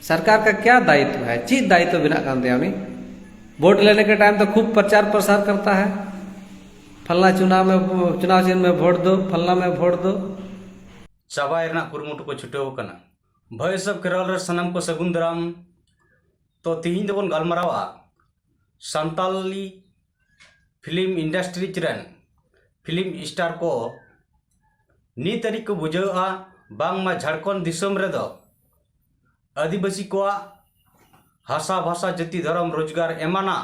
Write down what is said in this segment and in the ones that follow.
सरकार का क्या दायित्व है, चीज दायित्व बिना कांदे उन्हीं वोट लेने के टाइम तो खूब प्रचार प्रसार करता है, फलना चुनाव चिन्ह में वोट दो, फलना में वोट दो। चाबायना कुरुमुटु को छुटेव कना भय सब केरल सनम को सगुन दाराम। तो तीन दोबन गलमारावा सानताली फिल्म इंडस्ट्री रेन फिल्म स्टार को नी तारीख को बुझा बांगमा झारखंड दिसम रे दो आदिवासी को हासा भाषा जाति धर्म रोजगार एमाना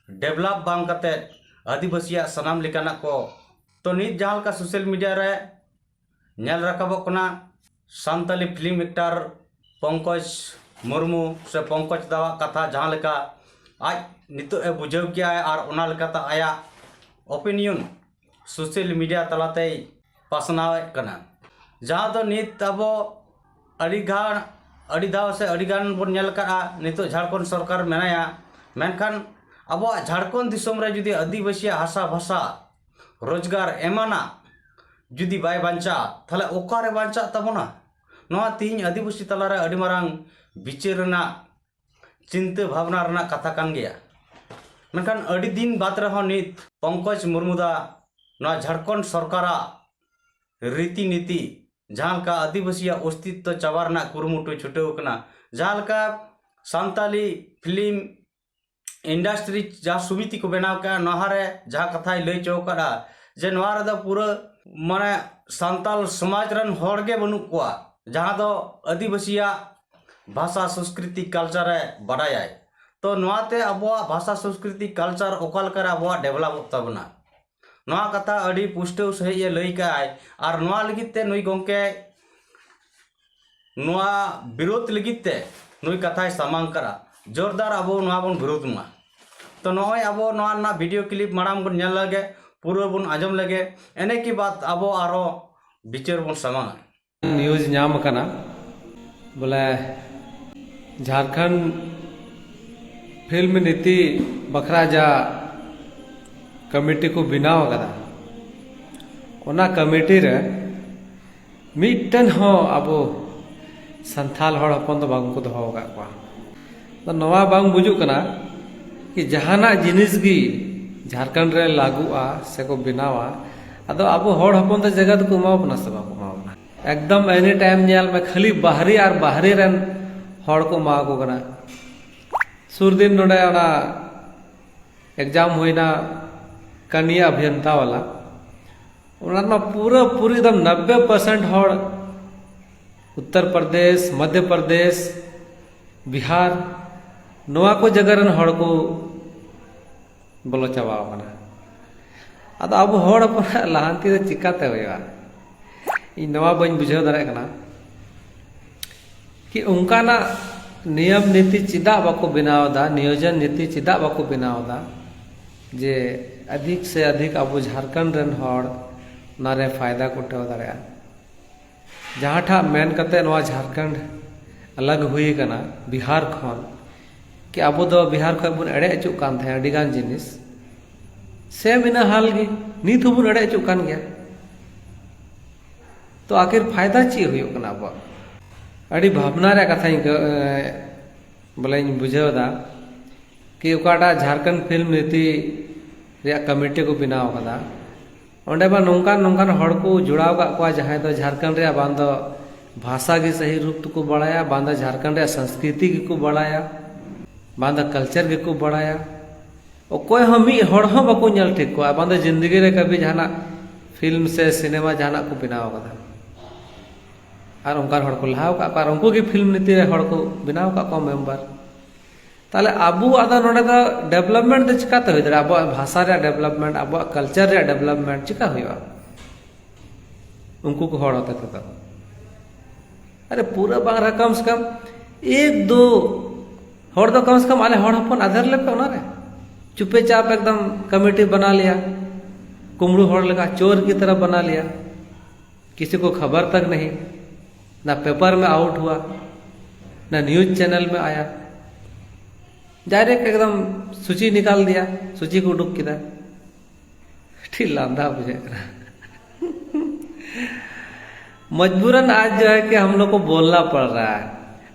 डेवलप बांग कते आदिवासी सनाम लेकाना को तो नित जहां का सोशल मीडिया रे नेल राकाबो कना सानताली फिल्म एक्टर पंकज मुर्मू से पंकज दावा कथा जहां लेका आज नितो ए बुझाव किया है और ओना लेकाता आया ओपिनियन सोशल मीडिया तलाते पासनाव कना जहां तो नित अबो अड़ी से अड़ीगान बन नेल का नितो झारखंड सरकार मेनाया मेनखान अब झारखंड दिसम रे जुदी आदिवासी हासा भाषा रोजगार एमाना जुदी बाय बांचा थाले ओकारे बांचा तबना नोआ तीन आदिवासी तलारे अड़ी मारांग बिचार रना चिंता भावना रना कथा कान गया मेनखान अड़ी दिन बाद रहो नित पंकज मुर्मुदा नोआ झारखंड सरकारा रीति नीति जहां का आदिवासी अस्तित्व चाबारना कुरुमुटु छुटेव कना जहां का सानताली फिल्म इंडस्ट्री जहाँ समिति को बनाव का नहारे जहाँ कथा लई चौकड़ा जे नोआ रे पूरा माने सानताल समाज रन होड़गे बनु कोआ जहाँ दो आदिवासी भाषा संस्कृति कल्चर बड़ाया तो नोआते अबो भाषा संस्कृति कल्चर ओकाल कर अबो डेवलप तबना नोआ कथा अड़ी पुष्टव सही लई काय और नोआ लगित ते नुई गोंके नोआ विरोध लगित ते नुई कथा सामांग करा जोरदार अबो नोआ बन विरोध मा तो नोय अबो नोआ ना वीडियो क्लिप माराम बन नेल लगे पूरा बन आजम लगे एने की बात अबो आरो बिचार बन सामांग न्यूज नाम कना बोले झारखंड फिल्म नीति बखरा जा कमिटी को बनाव कदा ओना कमिटी रे मिटन हो अबो संथाल हड़ हपन तो बांग को दोहो का कोआ तो नवा बांग बुझु कना कि जहाना जिनिस गी झारखंड रे लागुआ से को बनावा अदो अबो हड़ हपन तो जगह को माव ना सब को माव एकदम एनी टाइम नेल में खाली बाहरी और बाहरी रन हड़ को माव को कना सुर दिन नोडे ओना एग्जाम होइना कन्या अभियंता वाला उन्होंने पूरा पूरी एकदम 90% हड़ उत्तर प्रदेश मध्य प्रदेश बिहार नोआ को जगह रन हड़ को बोलो चाबावना अद अब हड़ अपन लहांती चिकाते होगा इन नोआ बन बुझाव दाड़े कना कि उनका ना नियम नीति चिदा बाको बनावदा नियोजन नीति चिदा बाको बनावदा जे अधिक से अधिक अब झारखंड रन हड़ नारे फायदा को उठाव दाड़े जहाँ ठा मेन कते नोआ झारखंड अलग हुई कना बिहार खन कि अब दो बिहार खन बन एड़े अचुक कान थे अड़ीगान जिनिस सेम इन हाल गी नीत हबन एड़े अचुक कान गया तो आखिर फायदा ची हुई कना अब अड़ी भावना रे कथा बोले बुझाव दा कि ओकाटा झारखंड फिल्म नीति रे कमिटी को बनाव कदा ओंडे बा नोंकान नोंकान हड़ को जुड़ाव का कोआ जहां दो झारखंड रे बांध भाषा के सही रूप को बढ़ाया बांध झारखंड रे संस्कृति को बढ़ाया बांध कल्चर के को बढ़ाया और कोई हम हड़ हम बाको नेल ठीक को बांध जिंदगी रे कभी जहाना फिल्म से सिनेमा जहाना को बनाव कदा और उनका हड़ को लहाव का और उनको की फिल्म नीति रे हड़ को बनाव का को मेंबर ताले अबू आदा नोडे दा डेवलपमेंट चिकाते हुई दाड़ा अब भाषा रे डेवलपमेंट अब कल्चर रे डेवलपमेंट चिका हुआ उनको को हड़ होते तो अरे पूरा बांग रहा कम से कम एक दो हड़ तो कम से कम आले हड़ हपन आधार ले पे होना रे चुपे चाप एकदम कमेटी बना लिया कुमड़ू हड़ लगा चोर की तरह बना लिया किसी को खबर तक नहीं ना पेपर में आउट हुआ ना न्यूज चैनल में आया डायरेक्ट एकदम सूची निकाल दिया सूची को उडुक किया ठीक लांधा मुझे मजबूरन आज जो है कि हम लोग को बोलना पड़ रहा है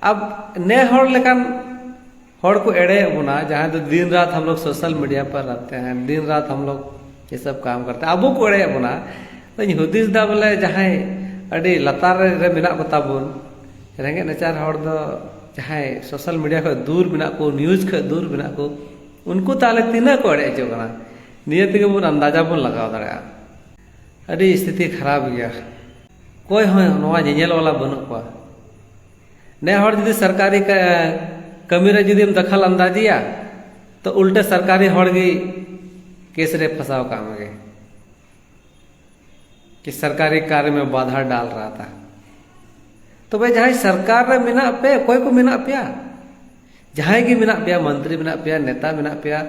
अब ने हर लेकिन हर को एड़े बोना, जहाँ तो दिन रात हम लोग सोशल मीडिया पर रहते हैं, दिन रात हम लोग ये सब काम करते हैं, अब को एड़े बोना तो हुदिस दा बोले जहाँ अड़ी लतार रे मेना को ताबुन रेंगे नचार हर दो जहाँ सोशल मीडिया को दूर मेना को, न्यूज़ को दूर मेना को, उनको ताले तीना को एड़े जो करना निये तेगे बोन अंदाजा बोन लगाव दाड़ा। अड़ी स्थिति खराब गया, कोई हो नवा जेल वाला बनू को ने हर जुदी सरकारी कमी रे जुदी दखल अंदाजिया तो उल्टे सरकारी हर गी केस रे फंसाव काम गे कि सरकारी कार्य में बाधा डाल रहा था। तो भाई जहाँ सरकार रे मिना पे कोई को मिना पिया, जहाँ की मिना पिया, मंत्री मिना पिया, नेता मिना पिया,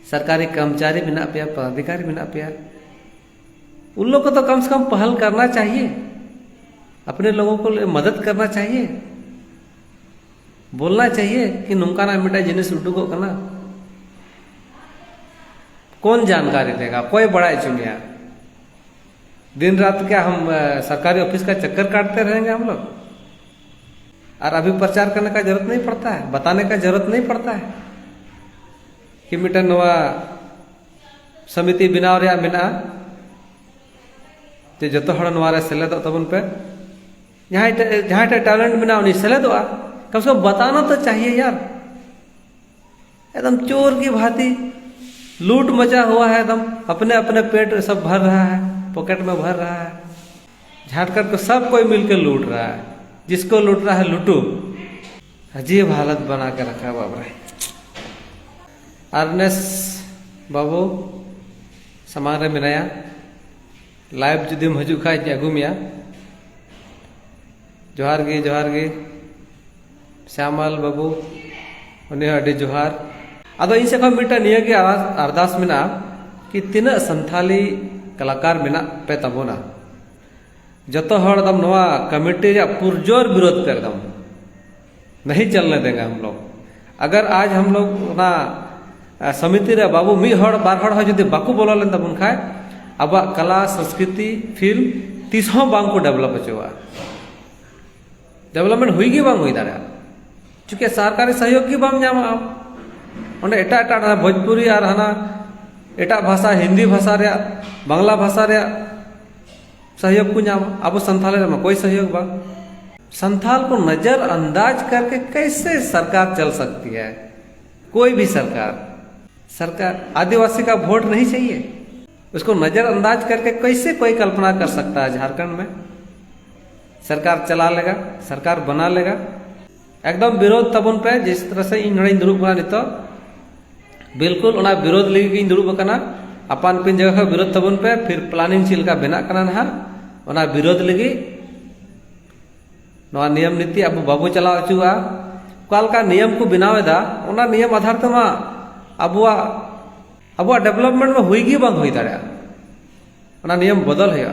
सरकारी कर्मचारी मिना पिया, पदाधिकारी मिना पिया, उन लोग को तो कम से कम पहल करना चाहिए, अपने लोगों को मदद करना चाहिए, बोलना चाहिए कि नुमका ना मिटा जिनिस उडुको करना। कौन जानकारी देगा, कोई बड़ा चुनिया। दिन रात क्या हम सरकारी ऑफिस का चक्कर काटते रहेंगे हम लोग? और अभी प्रचार करने का जरूरत नहीं पड़ता है, बताने का जरूरत नहीं पड़ता है कि मिटा नवा समिति बनाव रे मेना ते जतो हड़ नवा रे सेलेदो तबन पे जहाँ टैलेंट बना उन्हीं सेलेदोआ, कम से कम बताना तो चाहिए यार। एकदम चोर की भांति लूट मचा हुआ है, एकदम अपने अपने पेट सब भर रहा है, पॉकेट में भर रहा है, झाटकर को सब कोई मिलकर लूट रहा है, जिसको लूट रहा है लूटो। अजीब हालत बना के रखा है बाबा। आरनेस बाबू समारे मिनाया लाइव जुदीम हजू खाज अगू मिया जोहार गे श्यामल बाबू उन्हें अड़ी जोहार। अदो इन से मिटा निया के अरदास मेना कि तीना संथाली कलाकार मेना पे तबोना जतो हड़ एकदम नवा कमेटी या पुरजोर विरोध पे एकदम नहीं चलने देंगे हम लोग। अगर आज हम लोग ना समिति रे बाबू मी हड़ बार हड़ जुदी बाकू बोला लेन तबन खाए अब कला संस्कृति फिल्म तीसों बांग को डेवलप होचुआ, डेवलपमेंट हुई की बांग हुई दाड़ा, चूंकि सरकारी सहयोग की बाम जामा ओंडे एटा एटा भोजपुरी और हाना एटा भाषा हिंदी भाषा रे बांग्ला भाषा रे सहयोग को जामा, अब संथाल में कोई सहयोग बा। संथाल को नजरअंदाज करके कैसे सरकार चल सकती है? कोई भी सरकार आदिवासी का वोट नहीं चाहिए, उसको नजरअंदाज करके कैसे कोई कल्पना कर सकता है झारखंड में सरकार चला लेगा, सरकार बना लेगा? एकदम विरोध तबन पे जिस तरह से इन नड़े दुरुब बना नितो बिल्कुल उना विरोध लगी इन दुरुब कना अपान पिन जगह का विरोध तबन पे फिर प्लानिंग चिल का बना कना ना उना विरोध लगी नवा नियम नीति अब बाबू चला अचुआ काल का नियम को बनावेदा उना नियम आधार ते मा अबुआ डेवलपमेंट में हुई बांग हुई दाड़ा, उना नियम बदल है।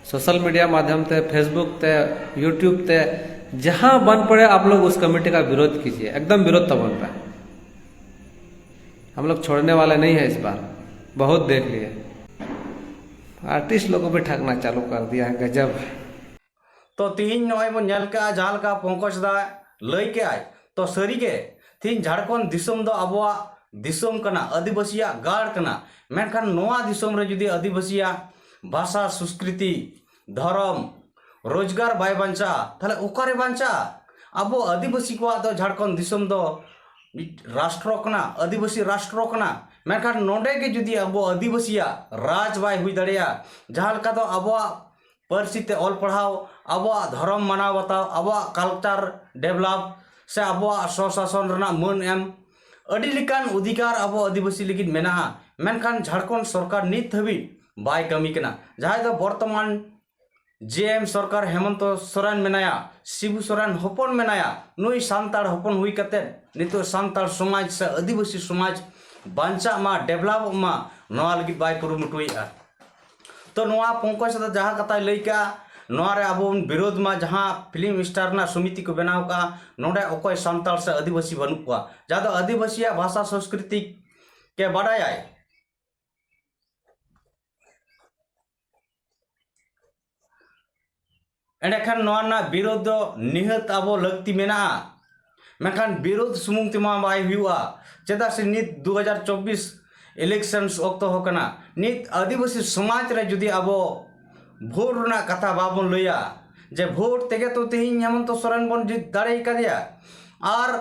सोशल मीडिया माध्यम से फेसबुक ते यूट्यूब ते जहां बन पड़े आप लोग उस कमेटी का विरोध कीजिए, एकदम विरोध तबन पे। हम लोग छोड़ने वाले नहीं है इस बार, बहुत देख लिए। आर्टिस्ट लोगों को भी ठगना चालू कर दिया है, गजब। तो तीन नॉय बन नेल का जाल का पंकज दा लई के आय तो सरी के तीन झारखंड दिसम दो अबवा दिसम कना आदिवासिया गाड़ कना, मेनखान नोआ दिसम रे जुदी आदिवासिया भाषा संस्कृति धर्म रोजगार बाय बांचा ताले ओकारे बांचा अब आदिवासी को दो झारखंड दिसम दो राष्ट्र कना, आदिवासी राष्ट्र कना, मेनखान नोडे के जुदी अब आदिवासिया राज बाय हुई दड़िया जहां लका दो अब पारसी ते ऑल पढ़ाओ अब धर्म मानाव बताओ अब कल्चर डेवलप से अब स्वशासन रना मन एम अड़ी लिकान अधिकार अब आदिवासी लिगिन मेना, मेनखान झारखंड सरकार नित हबी बाय कमी कना। जहां दो वर्तमान जेएम सरकार हेमंत सोरेन मेनाया, शिबू सोरेन हपन मेनाया, नुई सांताड़ हपन हुई कते नितो सांताड़ समाज से आदिवासी समाज बांचा मा डेवलप मा नवा लगी बाय कुरुमुटुया। तो नवा पंकज दा जहां कथा लैका नवा रे अब विरोध में जहां फिल्म स्टार ना समिति को बनाव का नोडे अकोय सांताड़ से आदिवासी बनू को जहां दो आदिवासी भाषा संस्कृति के बाडाय एंडेखान नोना विरोध दो निहत आबो लगती मेना मेखान विरोध सुमुंग तिमा बाय हुआ चेदा से नित 2024 इलेक्शंस ऑक्तो होकना नित आदिवासी समाज रे जुदी आबो भोट रना कथा बाबन लइया जे भोट तेगे तो तेहिं हेमंत सोरेन बन जित दाड़े कदिया और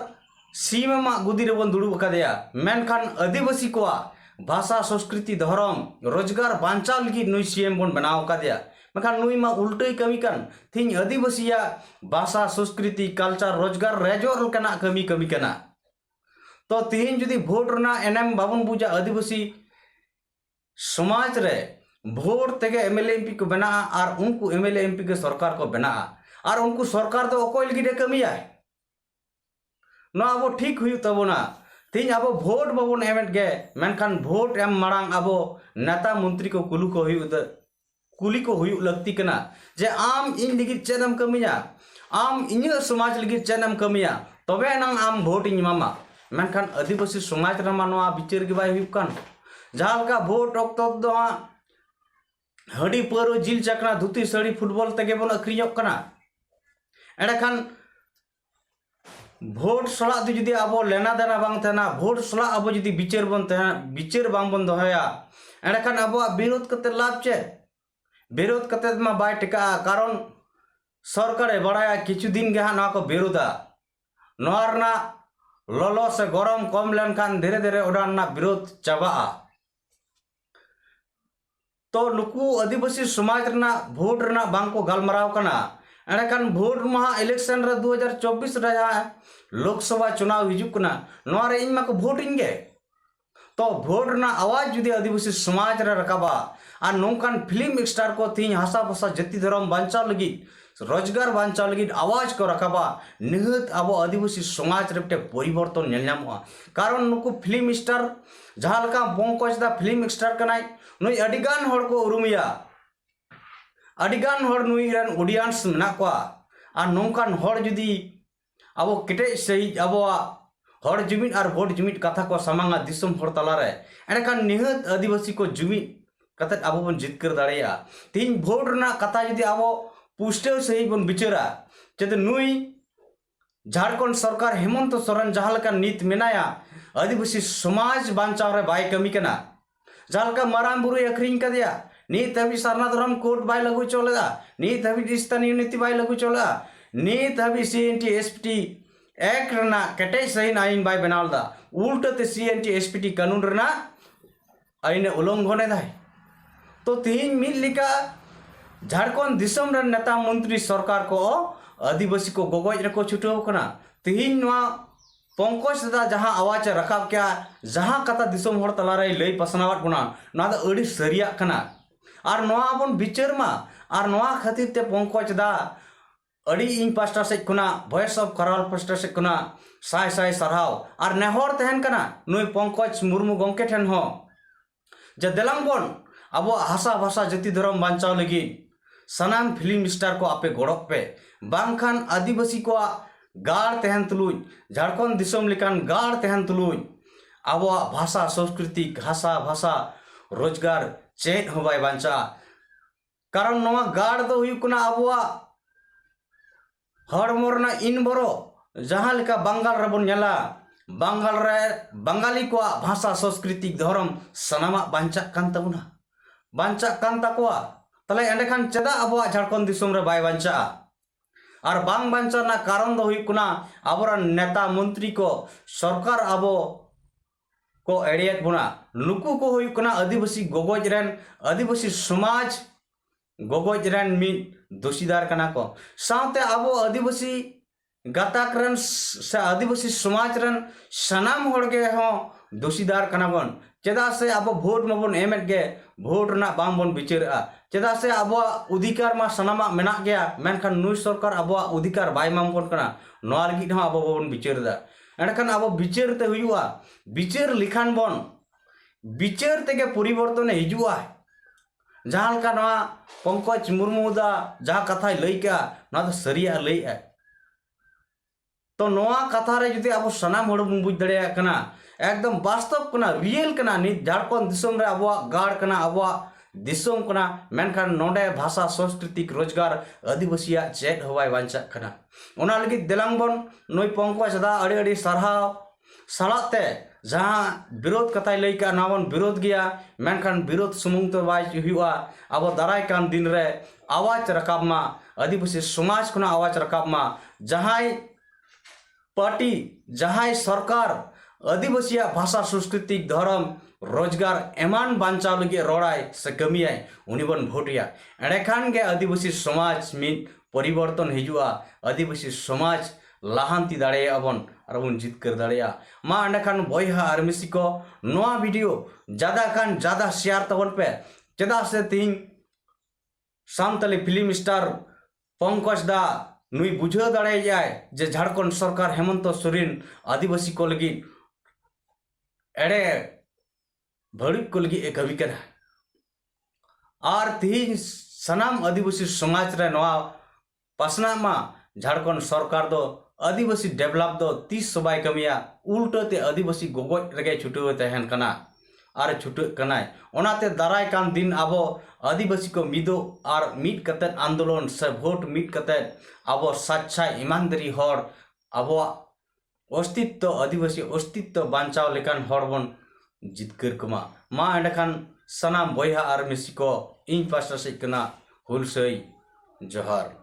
सीमा मा गुदी रे बन दुड़ुब कदिया मेनखान आदिवासी कोआ भाषा संस्कृति धर्म रोजगार बांचा लगी नुई सीएम बन बनाव कदिया मेखान नुई मा उल्टे कमी कान थिंग आदिवासिया भाषा संस्कृति कल्चर रोजगार रेजोर कना कमी कमी कना तो तिहिन जुदी भोट रना एनएम बाबन बुझा आदिवासी समाज रे भोट तेगे एमएलए एमपी को बना और उनको एमएलए एमपी के सरकार को बना और उनको सरकार तो अकोय लगी कमी आय ना अब ठीक हुई तबना तीन अब भोट बाबन एमेट गे मेनखान भोट एम मांग अब नेता मंत्री को कुली को हुई लगती कना जे आम इन लगी चेदम कमिया आम इन समाज लगी चेदम कमिया तबे नंग आम भोट इन मामा मेनखान आदिवासी समाज रमा नोआ विचार के बाय हुई कान जहां का भोट ऑक्तो दो हडी पर जिल चकना धुती साड़ी फुटबॉल तेगे बन अक्रियोग कना एंडेखान भोट सला जुदी अब लेना देना बांग तेना भोट सला अब जुदी विचार बन तेना विचार बांग बन दोहया एंडेखान अब विरोध करते लाभ चे विरोध करते मा बाय टिका कारण सरकार बड़ाया किछु दिन गे हाँ को विरोधा नोरना ललो से गरम कम लेनखान धीरे धीरे उड़ाना विरोध चाबा तो नुकू आदिवासी समाज रना भोट रना बांग को गालमराव कना एंडेखान भोट महा इलेक्शन रे 2024 रे लोकसभा चुनाव हिजुकना नोरे इन माको भोट इंगे तो भोट रना आवाज जुदी आदिवासी समाज रे रकाबा और नोंकान फिल्म स्टार को थी हासा भाषा जाति धर्म बांचा लगी रोजगार बांचा लगी आवाज को रकाबा निहत अब आदिवासी समाज रे परिवर्तन नेलनामो कारण नुकु फिल्म स्टार जहां लका पंकज दा फिल्म स्टार कनाय नुई अडिगान हड़ को उरुमिया अडिगान हड़ नुई रन ऑडियंस मेना को और नोंकान हड़ जुदी अब केटे सही अब हड़ जुमिद और भोट जुमिद कथा को सामांगा दिसम हड़ तलारे एंडेखान निहत आदिवासी को जुमिद कते अब बन जितकर दाड़िया तीन भोट रना कथा जुदी अब पुष्टे सही बन बिचारा चेद नुई झारखंड सरकार हेमंत सोरेन जहां लका नीत मेनाया आदिवासी समाज बांचाव रे बाय कमी कना जहां लका माराम बुरु अखरिंग कदिया नीत हबी सरना धर्म कोर्ट बाय लागू चलेदा नीत हबी स्थानीय नीति बाय लागू चलेदा नीत हबी सीएनटी एसपीटी एक्ट रना केटे सही आईन बाय बनावदा उल्टते सीएनटी एसपीटी कानून रना आईन उल्लंघन दाय तो तीन मिल लिका झारखंड दिसम रन नेता मंत्री सरकार को आदिवासी को गगज रको छुटाव कना तीन नवा पंकज दादा जहां आवाज रखाब क्या जहां कथा दिसम हड़ तलारे लई पसनावट बना ना दा अड़ी सरिया कना और नवा बन विचार मा और नवा खातिर ते पंकज दा अड़ी इन पास्टा से कुना वॉइस ऑफ कराल पास्टा से कुना साय साय सरहाव और नेहर तहन कना नुई पंकज मुर्मू गंके ठेन हो जे देलांग बन अब हासा भाषा जाति धर्म बांचाव लगी सनाम फिल्म स्टार को आपे गड़क पे बांखान आदिवासी को गाड़ तहन तुलुज झारखंड दिसम लेकान गाड़ तहन तुलुज अब भाषा संस्कृति भाषा भाषा रोजगार चेत हो बाय बांचा कारण नवा गाड़ दो हुई कुना अब हड़मोरना इन बरो जहां लेका बंगाल रबन नेला बंगाल रे बंगाली को भाषा संस्कृति धर्म सनामा बांचा कान तबुना बांचा कान ताकोआ तले एंडेखान चेदा अब झारखंड दिसम रे बाय बांचा और बांग बांचा ना कारण दो हुई कुना आबरा नेता मंत्री को सरकार अब को एडियत बुना नुकु को हुई कुना आदिवासी गगज रेन आदिवासी समाज गगज रेन मी दोषीदार कना को साथे अब आदिवासी गाताक रेन से आदिवासी समाज रेन सनाम हड़ के हो दोषीदार कना बन चेदा से अब भोट मबन एमेट गे भोट ना बांग बन बिचारा चेदा से अब अधिकार मा सनामा मेना गया मेनखान नुई सरकार अब अधिकार बाय माम बन कना नोआ लगी हो अब बन बिचारदा एंडखान अब बिचार ते हुआ बिचार लिखान बन बिचार तेगे परिवर्तन हिजुआ जहां का नोआ पंकज मुर्मू दा जहां कथा लई का ना तो सरिया लई तो नोआ कथा रे जुदी अब सनाम हड़ बन बुझ दड़िया कना एकदम वास्तव कना रियल कना नि झारखंड दिसम रे अब गाड़ कना अब दिसोम कना मेनखान नोडे भाषा सांस्कृतिक रोजगार आदिवासिया चेत हवाय बांचा कना ओना लगी देलांगबन नोई पंकज दा अड़ी अड़ी सरहाव सालाते जहां विरोध कथाय लई का नावन विरोध गया मेनखान विरोध सुमुंग तो बाय हुआ अब दाराय कान दिन रे आवाज रकाब मा आदिवासी समाज खुना आवाज रकाब मा जहां पार्टी जहां सरकार आदिवासिया भाषा सांस्कृतिक धर्म रोजगार एमान बांचाव लगे रोड़ाय से कमियाय उनिबन भोटिया एड़ेखान गे आदिवासी समाज मिद परिवर्तन हिजुआ आदिवासी समाज लाहांती दाड़े अबन अरबन जितकर दाड़ेया मा एंडेखान बयहा आर मिसी को नोआ वीडियो ज्यादा खान ज्यादा शेयर तबन पे चेदा से तीन सामतली फिल्म स्टार पंकज दा नुई बुझे दाड़े जाए जे झारखंड सरकार हेमंत सोरेन आदिवासी को लगी एड़े भड़िक को लगी एक कवि कना और तीन सनाम आदिवासी समाज रे नोआ पासना मा झारखंड सरकार दो आदिवासी डेवलप दो 30 सबाय कमिया उल्टोते आदिवासी गोगोज रगे छुटो तहन कना और छुटो कनाय ओनाते दाराय कान दिन आबो आदिवासी को मिदो और मीट कते आंदोलन से भोट मीट कते आबो सच्चा ईमानदारी हर आबो अस्तित्व आदिवासी अस्तित्व बांचाव लेकान हरबन जितकर कमा मा एंडेखान सनाम बयहा आर मिसी को इन पासा से कना हुलसई जोहार।